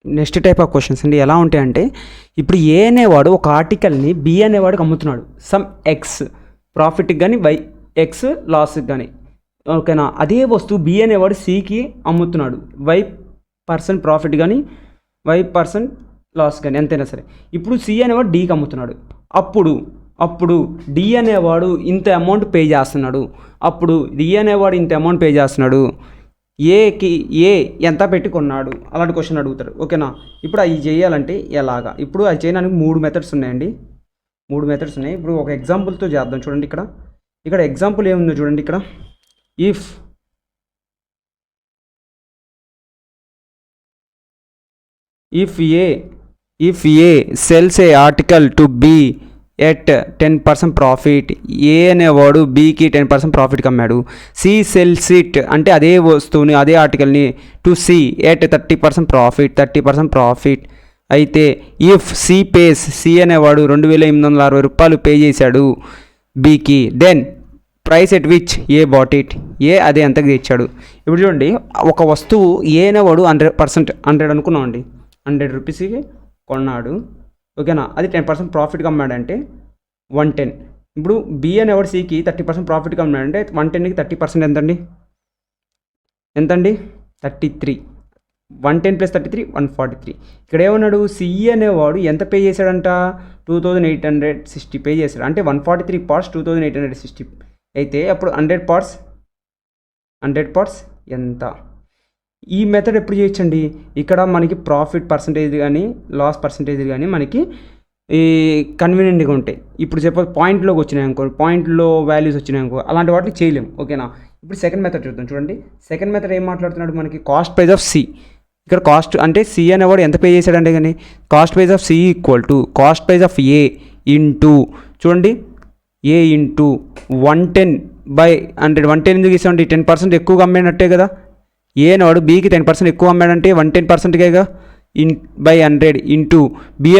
Next type of questions అండి ఎలా ఉంటాయంటే, ఇప్పుడు ఏ అనేవాడు ఒక ఆర్టికల్ని బి అనేవాడికి అమ్ముతున్నాడు సమ్ ఎక్స్ ప్రాఫిట్కి కానీ వై ఎక్స్ లాస్కి కానీ, ఓకేనా. అదే వస్తువు బి అనేవాడు సికి అమ్ముతున్నాడు వై% ప్రాఫిట్ కానీ వై% లాస్ కానీ ఎంతైనా సరే. ఇప్పుడు సి అనేవాడు డికి అమ్ముతున్నాడు. అప్పుడు డి అనేవాడు ఇంత అమౌంట్ పే చేస్తున్నాడు. అప్పుడు డి అనేవాడు ఇంత అమౌంట్ పే చేస్తున్నాడు, ఏకి ఏ ఎంత పెట్టి కొన్నాడు, అలాంటి క్వశ్చన్ అడుగుతాడు, ఓకేనా. ఇప్పుడు అవి చేయాలంటే ఎలాగా? ఇప్పుడు అది చేయడానికి 3 మెథడ్స్ ఉన్నాయండి. 3 మెథడ్స్ ఉన్నాయి. ఇప్పుడు ఒక ఎగ్జాంపుల్తో చేద్దాం. చూడండి ఇక్కడ ఎగ్జాంపుల్ ఏముందో చూడండి. ఇక్కడ if A sells a article to B at 10% profit, A అనేవాడు బీకి 10% ప్రాఫిట్కి అమ్మాడు. సి సెల్స్ ఇట్ అంటే అదే వస్తువుని అదే ఆర్టికల్ని టు సి ఎట్ 30% ప్రాఫిట్ అయితే ఇఫ్ సి పేస్, సి అనేవాడు 2860 రూపాయలు పే చేశాడు బీకి, then price at which A bought it, A అదే ఎంతకు తెచ్చాడు. ఇప్పుడు చూడండి, ఒక వస్తువు ఏ అనేవాడు 100 అనుకున్నామండి, 100 రూపీస్కి కొన్నాడు, ఓకేనా. అది 10% ప్రాఫిట్గా అమ్మాడంటే 110. ఇప్పుడు బి అనేవాడు సికి 30% ప్రాఫిట్గా అమ్మాడంటే 110కి 30% ఎంతండి 33. 110 + 33 143. ఇక్కడ ఏమన్నాడు, సి అనేవాడు ఎంత పే చేశాడంట, 2860 పే చేశాడు. అంటే 143 పార్ట్స్ 2860 అయితే అప్పుడు 100 పార్ట్స్ ఎంత. ఈ మెథడ్ ఎప్పుడు చేయొచ్చండి, ఇక్కడ మనకి ప్రాఫిట్ పర్సంటేజ్ కానీ లాస్ పర్సంటేజ్ కానీ మనకి ఈ కన్వీనియంట్గా ఉంటాయి. ఇప్పుడు సపోజ్ పాయింట్లోకి వచ్చినాయి అనుకో, పాయింట్లో వాల్యూస్ వచ్చినాయి అనుకో, అలాంటి వాటికి చేయలేము, ఓకేనా. ఇప్పుడు సెకండ్ మెథడ్ చూద్దాం. చూడండి, సెకండ్ మెథడ్ ఏం మాట్లాడుతున్నాడు, మనకి కాస్ట్ ప్రైస్ ఆఫ్ సి. ఇక్కడ కాస్ట్ అంటే సి అనేవాడు ఎంత పే చేశాడంటే కానీ cost price of C equal to cost price of A into, చూడండి, ఏ ఇంటూ 110/100. 110 ఎందుకు ఇస్తామండి, 10% ఎక్కువగా అమ్మినట్టే కదా. ఏ అనేవాడు బీకి 10% ఎక్కువ అమ్మాడంటే 110%గా బై 100 ఇంటూ బి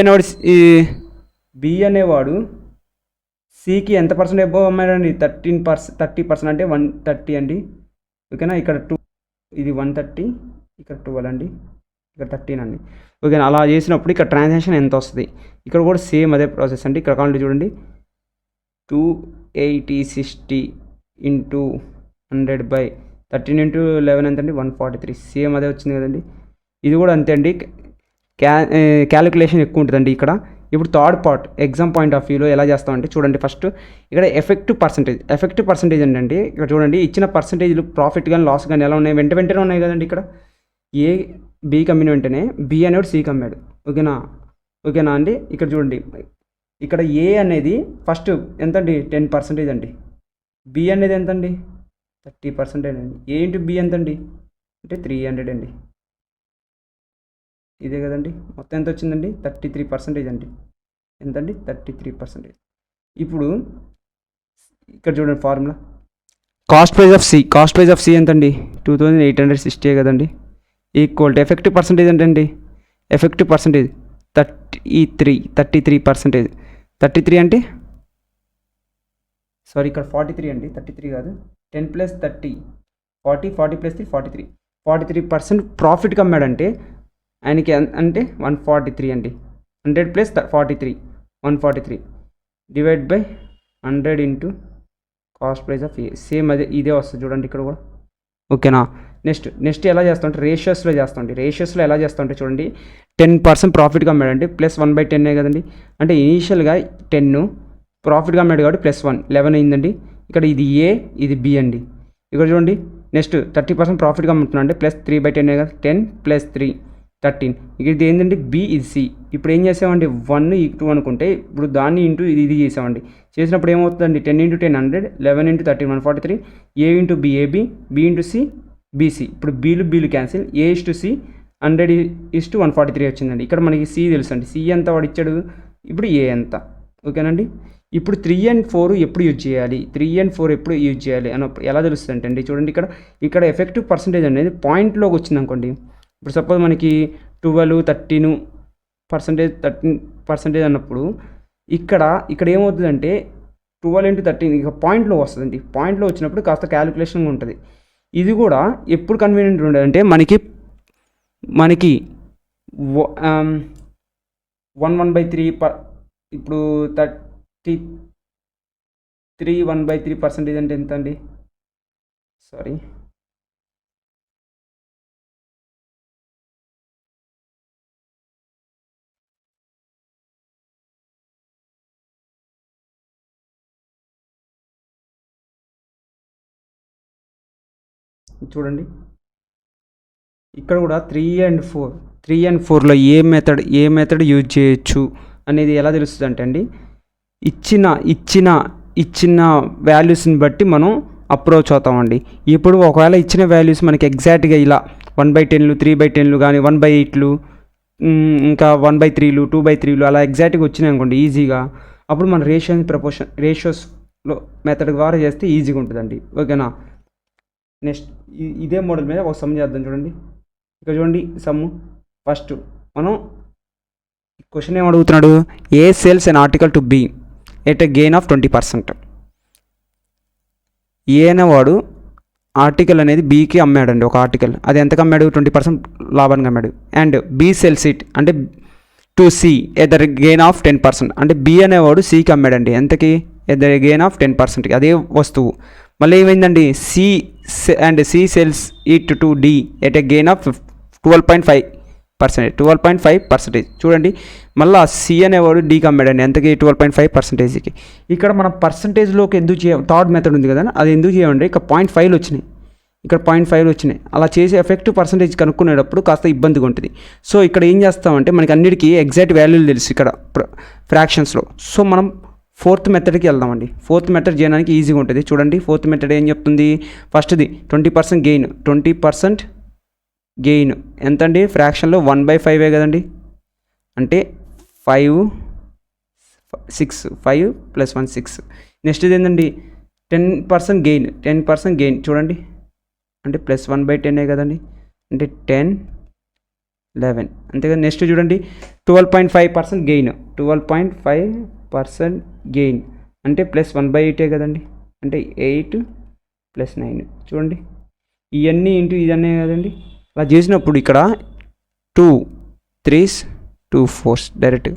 అనేవాడు సికి ఎంత పర్సెంట్ ఎక్కువ అమ్మాడండి, 30% అంటే 130 అండి, ఓకేనా. ఇక్కడ 2, ఇది 130, ఇక్కడ 12 అండి, ఇక్కడ 13 అండి, ఓకేనా. అలా చేసినప్పుడు ఇక్కడ ట్రాన్సాక్షన్ ఎంత వస్తుంది, ఇక్కడ కూడా సేమ్ అదే ప్రాసెస్ అండి. ఇక్కడ కావాలంటే చూడండి, 280/60 ఇంటూ 100/13 ఇంటూ 11 ఎంతండి 143. సేమ్ అదే వచ్చింది కదండి. ఇది కూడా అంతే అండి, క్యాలిక్యులేషన్ ఎక్కువ ఉంటుందండి ఇక్కడ. ఇప్పుడు third part exam point of వ్యూలో ఎలా చేస్తామంటే చూడండి, ఫస్ట్ ఇక్కడ ఎఫెక్టివ్ పర్సంటేజ్ అండి. ఇక్కడ చూడండి, ఇచ్చిన పర్సంటేజ్లు ప్రాఫిట్ కానీ లాస్ కానీ ఎలా ఉన్నాయి, వెంటనే ఉన్నాయి కదండి. ఇక్కడ ఏ బీకి అమ్మిన వెంటనే బి అనేవాడు సికి అమ్మాడు, ఓకేనా అండి. ఇక్కడ చూడండి, ఇక్కడ ఏ అనేది ఫస్ట్ ఎంతండి 10% అండి, బి అనేది ఎంతండి 30% అండి, ఏ ఇంటూ బి ఎంతండి అంటే 300 అండి, ఇదే కదండి. మొత్తం ఎంత వచ్చిందండి 33% అండి, ఎంతండి 33%. ఇప్పుడు ఇక్కడ చూడండి formula, cost price of C ఎంతండి 2860 కదండి, ఈక్వల్ టు ఎఫెక్టివ్ పర్సంటేజ్ ఎంతండి, ఎఫెక్టివ్ పర్సంటేజ్ 33%. 33 అంటే సారీ ఇక్కడ 43 అండి, 33 కాదు, 10 + 30 40 + 3 43. 43% ప్రాఫిట్గా అమ్మాడంటే ఆయనకి అంటే 143 అండి. 100 + 43 143 divide by 100 into cost price of A. Same అదే ఇదే వస్తుంది చూడండి ఇక్కడ కూడా, ఓకేనా. నెక్స్ట్ ఎలా చేస్తామంటే రేషియోస్లో చేస్తామండి. రేషియోస్లో ఎలా చేస్తామంటే చూడండి, 10% ప్రాఫిట్గా అమ్మాడండి ప్లస్ 1/10 కదండి. అంటే ఇనీషియల్గా 10 ప్రాఫిట్గా అమ్మాడు కాబట్టి +1 11 అయిందండి. ఇక్కడ ఇది ఏ ఇది బి అండి. ఇక్కడ చూడండి, నెక్స్ట్ 30% ప్రాఫిట్గా అమ్ముతున్నాడు అంటే ప్లస్ 3/10 కదా, 10 + 3 13. ఇది ఏంటంటే బి ఇది సి. ఇప్పుడు ఏం చేసామండి 1 2 అనుకుంటే ఇప్పుడు దాన్ని ఇంటూ ఇది చేసామండి. చేసినప్పుడు ఏమవుతుందండి 10 × 10 100, 11 × 13 143, A into B AB, B into C BC. ఇప్పుడు బీలు క్యాన్సిల్, A/C 100:143 వచ్చిందండి. ఇక్కడ మనకి సి తెలుసు అండి, సి ఎంత వాడు ఇచ్చాడు, ఇప్పుడు ఏ ఎంత, ఓకేనండి. ఇప్పుడు 3 and 4 ఎప్పుడు యూజ్ చేయాలి, 3 and 4 ఎప్పుడు యూజ్ చేయాలి అని ఎలా తెలుస్తుంది అంటే చూడండి, ఇక్కడ ఎఫెక్టివ్ పర్సంటేజ్ అనేది పాయింట్లోకి వచ్చింది అనుకోండి. ఇప్పుడు సపోజ్ మనకి 12 13% అన్నప్పుడు ఇక్కడ ఏమవుతుందంటే 12 × 13 ఇక పాయింట్లో వస్తుందండి. పాయింట్లో వచ్చినప్పుడు కాస్త క్యాలిక్యులేషన్ ఉంటుంది. ఇది కూడా ఎప్పుడు కన్వీనియంట్ ఉండదు అంటే మనకి 1/3 ఇప్పుడు 33 1/3% అంటే ఎంత అండి? సారీ, చూడండి ఇక్కడ కూడా 3 and 4లో ఏ మెథడ్ యూజ్ చేయొచ్చు అనేది ఎలా తెలుస్తుంది అంటే అండి, ఇచ్చిన వాల్యూస్ని బట్టి మనం అప్రోచ్ అవుతామండి. ఇప్పుడు ఒకవేళ ఇచ్చిన వాల్యూస్ మనకి ఎగ్జాక్ట్గా ఇలా 1/10లు 3/10లు కానీ 1/8లు ఇంకా 1/3లు 2/3లు అలా ఎగ్జాక్ట్గా వచ్చినాయి అనుకోండి ఈజీగా, అప్పుడు మన రేషియోస్లో మెథడ్ ద్వారా చేస్తే ఈజీగా ఉంటుందండి. ఓకేనా? నెక్స్ట్ ఇదే మోడల్ మీద ఒక సమ్ చేద్దాం. చూడండి ఇక్కడ చూడండి సమ్. ఫస్ట్ మనం క్వశ్చన్ ఏం అడుగుతున్నాడు, A sells an article to B at a gain of 20%. A అనేవాడు ఆర్టికల్ అనేది బీకి అమ్మాడండి, ఒక ఆర్టికల్. అది ఎంతకు అమ్మాడు? 20% లాభానికి అమ్మాడు. అండ్ బీ సెల్స్ ఇట్ అంటే to C at the gain of 10%. అంటే బి అనేవాడు సికి అమ్మాడండి, ఎంతకి? ఎట్ ద గెయిన్ ఆఫ్ 10%కి, అదే వస్తువు. మళ్ళీ ఏమైందండి, C sells it to D at a gain of 12.5%. చూడండి మళ్ళీ సి అనేవాడు డీకి అమ్మాడండి, ఎంతకి? 12.5%కి. ఇక్కడ మనం పర్సంటేజ్లోకి ఎందుకు చేయాలి? థర్డ్ మెథడ్ ఉంది కదా, అది ఎందుకు చేయండి? ఇక్కడ 0.5 వచ్చినాయి, ఇక్కడ 0.5 వచ్చినాయి. అలా చేసే ఎఫెక్టివ్ పర్సంటేజ్ కనుక్కునేటప్పుడు కాస్త ఇబ్బందిగా ఉంటుంది. సో ఇక్కడ ఏం చేస్తామంటే మనకి అన్నిటికీ ఎగ్జాక్ట్ వాల్యూలు తెలుసు ఇక్కడ ఫ్రాక్షన్స్లో. సో మనం ఫోర్త్ మెథడ్కి వెళ్దామండి. ఫోర్త్ మెథడ్ చేయడానికి ఈజీగా ఉంటుంది. చూడండి ఫోర్త్ మెథడ్ ఏం చెప్తుంది? ఫస్ట్ది 20% గెయిన్. 20% గెయిన్ ఎంత అండి? ఫ్రాక్షన్లో 1/5 కదండి, అంటే 5 + 1 6. నెక్స్ట్ ఇది ఏంటండి? 10% గెయిన్. 10% గెయిన్ చూడండి, అంటే +1/10 కదండి, అంటే 10 11 అంతేగా. నెక్స్ట్ చూడండి 12.5% గెయిన్. 12.5% గెయిన్ అంటే +1/8 కదండి, అంటే 8 + 9. చూడండి ఇవన్నీ ఇంటూ ఇదన్నీ కదండి. అలా చేసినప్పుడు ఇక్కడ 2 3s 2 4s డైరెక్ట్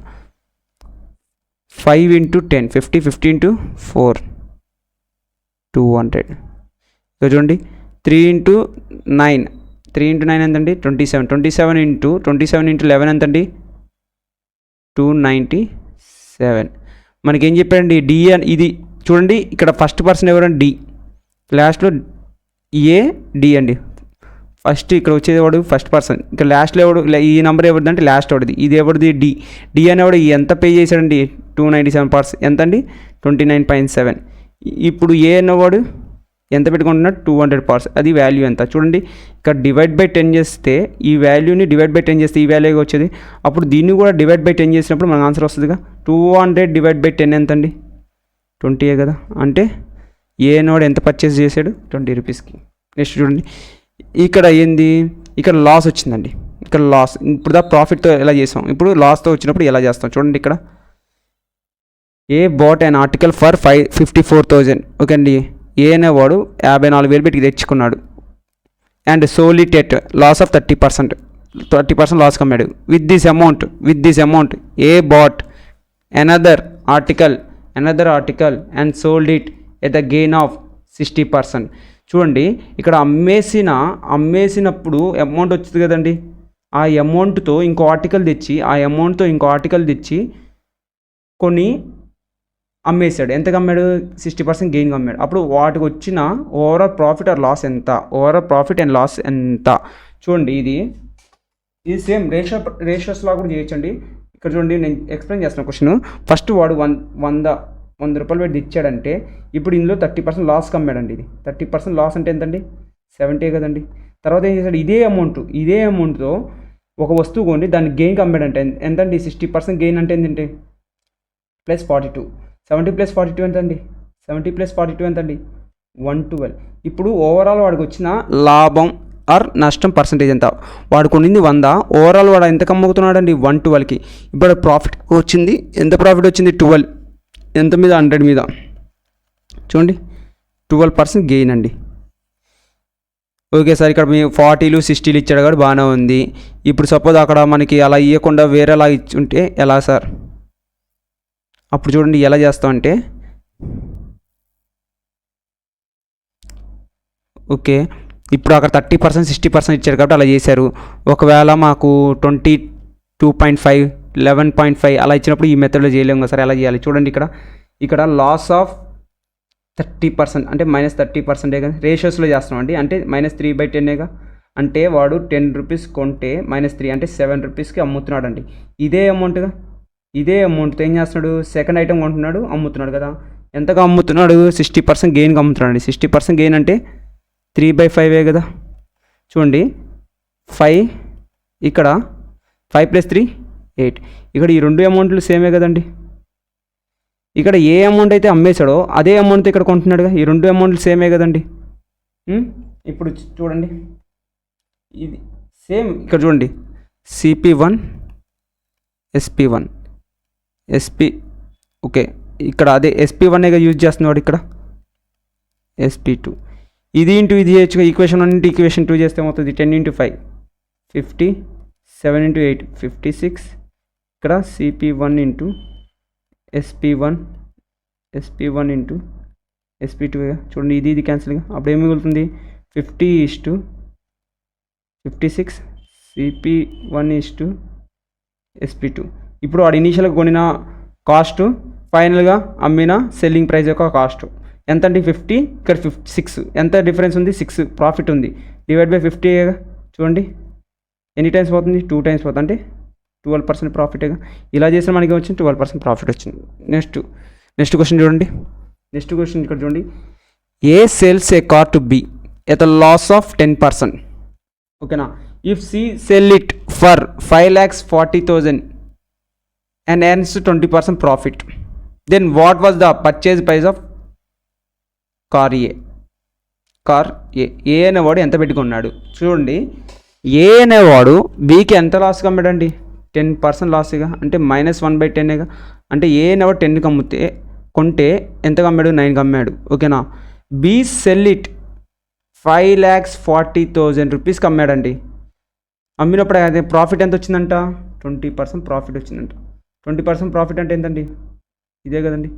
5 × 10 50 50 × 4 200. ఇక చూడండి 3 × 9 ఎంతండి? 27. 27 × 11 ఎంతండి? 297. మనకేం చెప్పాడండి? డి అని. ఇది చూడండి ఇక్కడ ఫస్ట్ పర్సన్ ఎవరండి? డి. లాస్ట్లో ఏ డి అండి. ఫస్ట్ ఇక్కడ వచ్చేది ఎవడు? First person. ఇక్కడ లాస్ట్లో ఎవడు? ఈ నెంబర్ ఎవరిది అంటే లాస్ట్ ఎవరిది? ఇది ఎవరిది? డి. డి అనేవాడు ఎంత పే చేశాడండి? 297%. ఎంత అండి? 29.7. ఇప్పుడు ఏ అనేవాడు ఎంత పెట్టుకుంటున్నాడు? 200%. అది వాల్యూ ఎంత? చూడండి ఇక్కడ /10 చేస్తే ఈ వాల్యూని /10 చేస్తే ఈ వాల్యూగా వచ్చేది. అప్పుడు దీన్ని కూడా /10 చేసినప్పుడు మనకు ఆన్సర్ వస్తుందిగా. 200 / 10 ఎంత అండి? 20 కదా. అంటే ఏ అనేవాడు ఎంత పర్చేస్ చేశాడు? 20 రూపీస్కి. నెక్స్ట్ చూడండి ఇక్కడ ఏంది? ఇక్కడ లాస్ వచ్చిందండి. ఇక్కడ లాస్. ఇప్పుడు ప్రాఫిట్తో ఎలా చేసాం, ఇప్పుడు లాస్తో వచ్చినప్పుడు ఎలా చేస్తాం చూడండి. ఇక్కడ A bought and article for 54,000. Okay అండి. ఏ అనేవాడు 54,000 పెట్టి తెచ్చుకున్నాడు. And sold at loss of 30% loss కమ్మాడు. With this amount A bought another article and sold it at the gain of 60%. చూడండి ఇక్కడ అమ్మేసినప్పుడు అమౌంట్ వచ్చింది కదండి. ఆ అమౌంట్తో ఇంకో ఆర్టికల్ తెచ్చి కొన్ని అమ్మేశాడు. ఎంతకు అమ్మాడు? 60% గెయిన్గా అమ్మాడు. అప్పుడు వాటికి వచ్చిన ఓవరాల్ ప్రాఫిట్ అండ్ లాస్ ఎంత? చూడండి ఇది సేమ్ రేషియోస్ లా కూడా చేయొచ్చండి. ఇక్కడ చూడండి నేను ఎక్స్ప్లెయిన్ చేస్తున్న క్వశ్చన్. ఫస్ట్ వాడు 100 రూపాయలు పెట్టి ఇచ్చాడంటే ఇప్పుడు ఇందులో 30% లాస్ కమ్మాడండి. ఇది 30% లాస్ అంటే ఎంతండి? 70 కదండి. తర్వాత ఏం చేశాడు? ఇదే అమౌంట్తో ఒక వస్తువు కొని దాన్ని గెయిన్కి అమ్మాడంటే ఎంతండి? 60% గెయిన్ అంటే ఏంటంటే +42. 70 + 42 ఎంతండి? 112. ఇప్పుడు ఓవరాల్ వాడికి వచ్చిన లాభం ఆర్ నష్టం పర్సంటేజ్ ఎంత? వాడు కొనింది 100, ఓవరాల్ వాడు ఎంత అమ్ముతున్నాడండి? 112కి. ఇప్పుడు ప్రాఫిట్ వచ్చింది. ఎంత ప్రాఫిట్ వచ్చింది? 12. ఎంత మీద? 100 మీద. చూడండి 12% గెయిన్ అండి. ఓకే సార్, ఇక్కడ మీ 40లు 60లు ఇచ్చాడు కాబట్టి బాగానే ఉంది. ఇప్పుడు సపోజ్ అక్కడ మనకి అలా ఇవ్వకుండా వేరేలా ఇచ్చి ఉంటే ఎలా సార్? అప్పుడు చూడండి ఎలా చేస్తామంటే, ఓకే ఇప్పుడు అక్కడ 30% 60% ఇచ్చారు కాబట్టి అలా చేశారు. ఒకవేళ మాకు 22.5 11.5 అలా ఇచ్చినప్పుడు ఈ మెథడ్లో చేయలేము కదా సార్, ఎలా చేయాలి చూడండి. ఇక్కడ లాస్ ఆఫ్ 30% అంటే -30% కదా, రేషియోస్లో చేస్తున్నాం అండి. అంటే -3/10 అంటే వాడు 10 రూపీస్ కొంటే -3 అంటే 7 రూపీస్కి అమ్ముతున్నాడు అండి. ఇదే అమౌంట్తో ఏం చేస్తున్నాడు, సెకండ్ ఐటమ్ కొంటున్నాడు, అమ్ముతున్నాడు కదా. ఎంతగా అమ్ముతున్నాడు? 60% గెయిన్గా అమ్ముతున్నాడు అండి. 60% గెయిన్ అంటే 3/5 కదా. చూడండి 5, ఇక్కడ 5 + 3 8. ఇక్కడ ఈ రెండు అమౌంట్లు సేమే కదండి. ఇక్కడ ఏ అమౌంట్ అయితే అమ్మేశాడో అదే అమౌంట్తో ఇక్కడ కొంటున్నాడుగా. ఈ రెండు అమౌంట్లు సేమే కదండి. ఇప్పుడు చూడండి ఇది సేమ్. ఇక్కడ చూడండి CP1 SP1 SP, ఓకే ఇక్కడ అదే SP1గా యూజ్ చేస్తున్నాడు. ఇక్కడ SP2 ఇది ఇంటూ ఇది చేయొచ్చుగా. ఈక్వేషన్ 1 ఇంటూ ఈక్వేషన్ 2 చేస్తే ఏమవుతుంది? 10 × 5 50, 7 × 8 56. ఇక్కడ CP1 into SP1 into SP2. చూడండి ఇది క్యాన్సిల్గా. అప్పుడు ఏమి మిగులుతుంది? 50:56 CP1 SP2. ఇప్పుడు వాడు ఇనీషియల్గా కొనిన కాస్ట్, ఫైనల్గా అమ్మిన సెల్లింగ్ ప్రైస్ యొక్క కాస్ట్ ఎంత అండి? 50. ఇక్కడ 56 ఎంత డిఫరెన్స్ ఉంది? 6 ప్రాఫిట్ ఉంది. /50 చూడండి ఎన్ని టైమ్స్ పోతుంది? 2 టైమ్స్ పోతుంది. అంటే 12% ప్రాఫిట్గా. ఇలా చేసిన మనకి వచ్చింది 12% ప్రాఫిట్ వచ్చింది. నెక్స్ట్ క్వశ్చన్ చూడండి. ఇక్కడ చూడండి, A sells a car to B at a loss of 10%. ఓకేనా? If C sell it for 5,40,000 and earns 20% profit, then what was the purchase price of car A అనేవాడు ఎంత పెట్టుకున్నాడు? చూడండి ఏ అనేవాడు బికి ఎంత లాస్గా అమ్మాడండి? 10% లాస్గా, అంటే -1/10గా. అంటే ఏ అనేవాడు 10కి కొంటే ఎంతగా అమ్మాడు? 9కి అమ్మాడు. ఓకేనా? బి సెల్ ఇట్ 5,40,000 రూపీస్కి అమ్మాడండి. అమ్మినప్పుడు అదే ప్రాఫిట్ ఎంత వచ్చిందంట? 20% ప్రాఫిట్ వచ్చిందంట. 20% ప్రాఫిట్ అంటే ఎంతండి? ఇదే కదండి.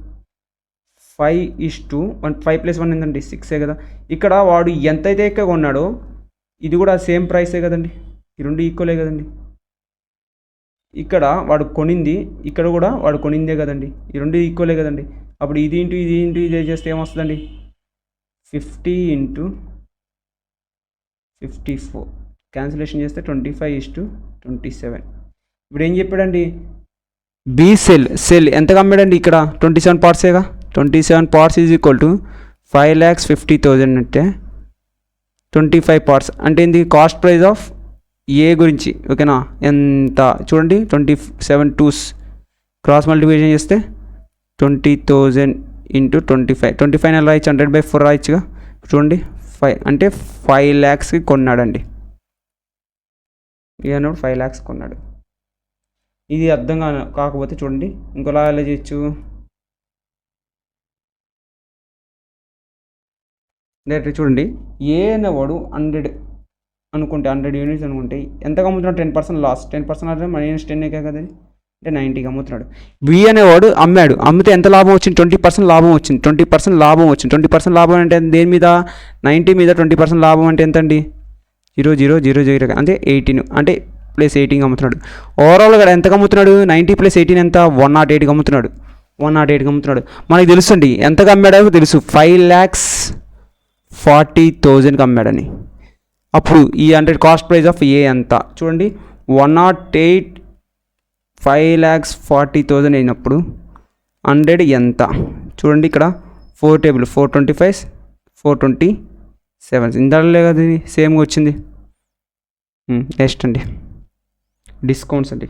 5:1 5 + 1 ఏంటండి? 6 కదా. ఇక్కడ వాడు ఎంతైతే ఎక్కువ కొన్నాడో ఇది కూడా సేమ్ ప్రైసే కదండి. ఈ రెండు ఈక్వలే కదండి. ఇక్కడ వాడు కొనింది, ఇక్కడ కూడా వాడు కొనిందే కదండి. ఈ రెండు ఈక్వలే కదండి. అప్పుడు ఇది ఇంటూ ఇదే చేస్తే ఏమొస్తుందండి? 50 × 54 క్యాన్సిలేషన్ చేస్తే 25:27. ఇప్పుడు ఏం చెప్పాడండి? బి సెల్ ఎంతగా అమ్మాడండి? ఇక్కడ 27 పార్ట్సేగా. 27 parts ఈజ్ ఈక్వల్ టు 5,50,000 అంటే 25 parts అంటే ఏంది? కాస్ట్ ప్రైస్ ఆఫ్ ఏ గురించి. ఓకేనా? ఎంత చూడండి 27 2s క్రాస్ మల్టిప్లికేషన్ చేస్తే 20,000 × 25 నెల రాయొచ్చు. 100/4 రాయొచ్చుగా. చూడండి 5 అంటే 5 lakhsకి కొన్నాడండి. అన్నాడు 5 lakhs కొన్నాడు. ఇది అర్థం కాకపోతే చూడండి ఇంకోలా ఎలా చేయొచ్చు. డైరెక్ట్ చూడండి ఏ అనేవాడు 100 అనుకుంటే 100 యూనిట్స్ అనుకుంటే ఎంతగా అమ్ముతున్నాడు? 10% లాస్. 10% అంటే -10 కదండి. అంటే 90కి అమ్ముతున్నాడు. బి అనేవాడు అమ్మితే ఎంత లాభం వచ్చింది? 20% లాభం వచ్చింది. 20% లాభం అంటే దేని మీద? 90 మీద 20% లాభం అంటే ఎంత అండి? 0.000 అంటే 18 అంటే +18కి అమ్ముతున్నాడు. ఓవరాల్గా ఎంతగా అమ్ముతున్నాడు? 90 + 18 ఎంత? 108కి అమ్ముతున్నాడు. మనకి తెలుసు అండి ఎంతగా అమ్మాడో తెలుసు. 5,40,000కి అమ్మాడని. అప్పుడు ఈ 100 కాస్ట్ ప్రైస్ ఆఫ్ ఏ ఎంత? చూడండి 108 5,40,000 అయినప్పుడు 100 ఎంత? చూడండి ఇక్కడ 4 టేబుల్ 425 427 ఇందాలే కదా ఇది సేమ్గా వచ్చింది. నెక్స్ట్ అండి డిస్కౌంట్స్ అండి.